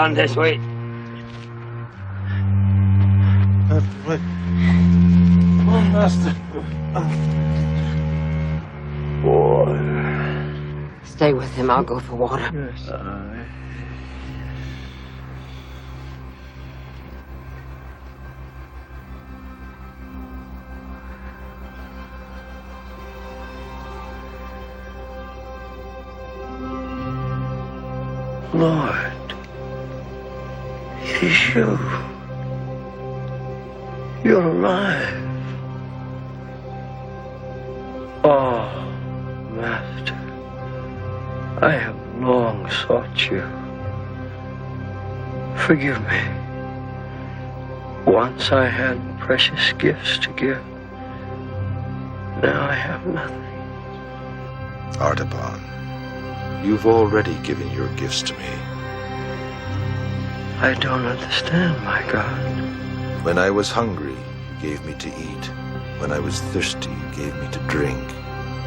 [SPEAKER 9] on this way.
[SPEAKER 2] Oh, Master.
[SPEAKER 9] Water.
[SPEAKER 16] Stay with him. I'll go for water.
[SPEAKER 9] Yes. Lord, it is you. You're alive. Oh, Master, I have long sought you. Forgive me. Once I had precious gifts to give. Now I have nothing.
[SPEAKER 1] Artaban, you've already given your gifts to me.
[SPEAKER 9] I don't understand, my God.
[SPEAKER 1] When I was hungry, you gave me to eat. When I was thirsty, you gave me to drink.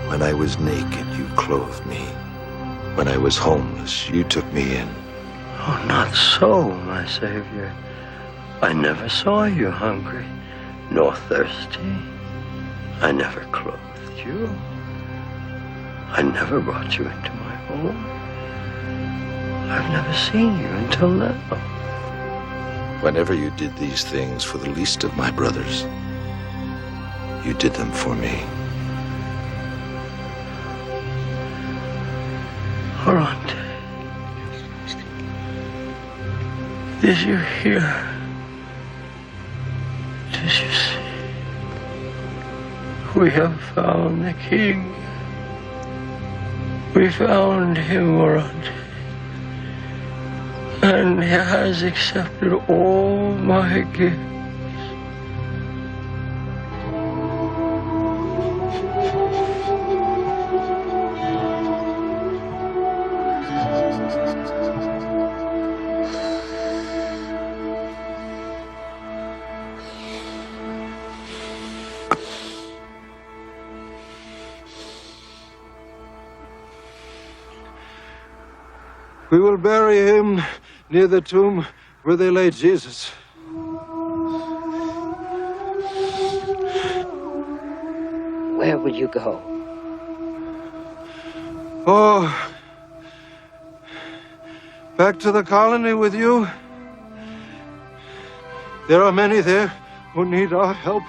[SPEAKER 1] When I was naked, you clothed me. When I was homeless, you took me in.
[SPEAKER 9] Oh, not so, my Savior. I never saw you hungry, nor thirsty. I never clothed you. I never brought you into my home. I've never seen you until now.
[SPEAKER 1] Whenever you did these things for the least of my brothers, you did them for me.
[SPEAKER 9] Orante, did you hear? Did you see? We have found the King. We found him, Orante. And he has accepted all my gifts.
[SPEAKER 2] We will bury him near the tomb where they laid Jesus.
[SPEAKER 16] Where will you go?
[SPEAKER 2] Oh, back to the colony with you. There are many there who need our help.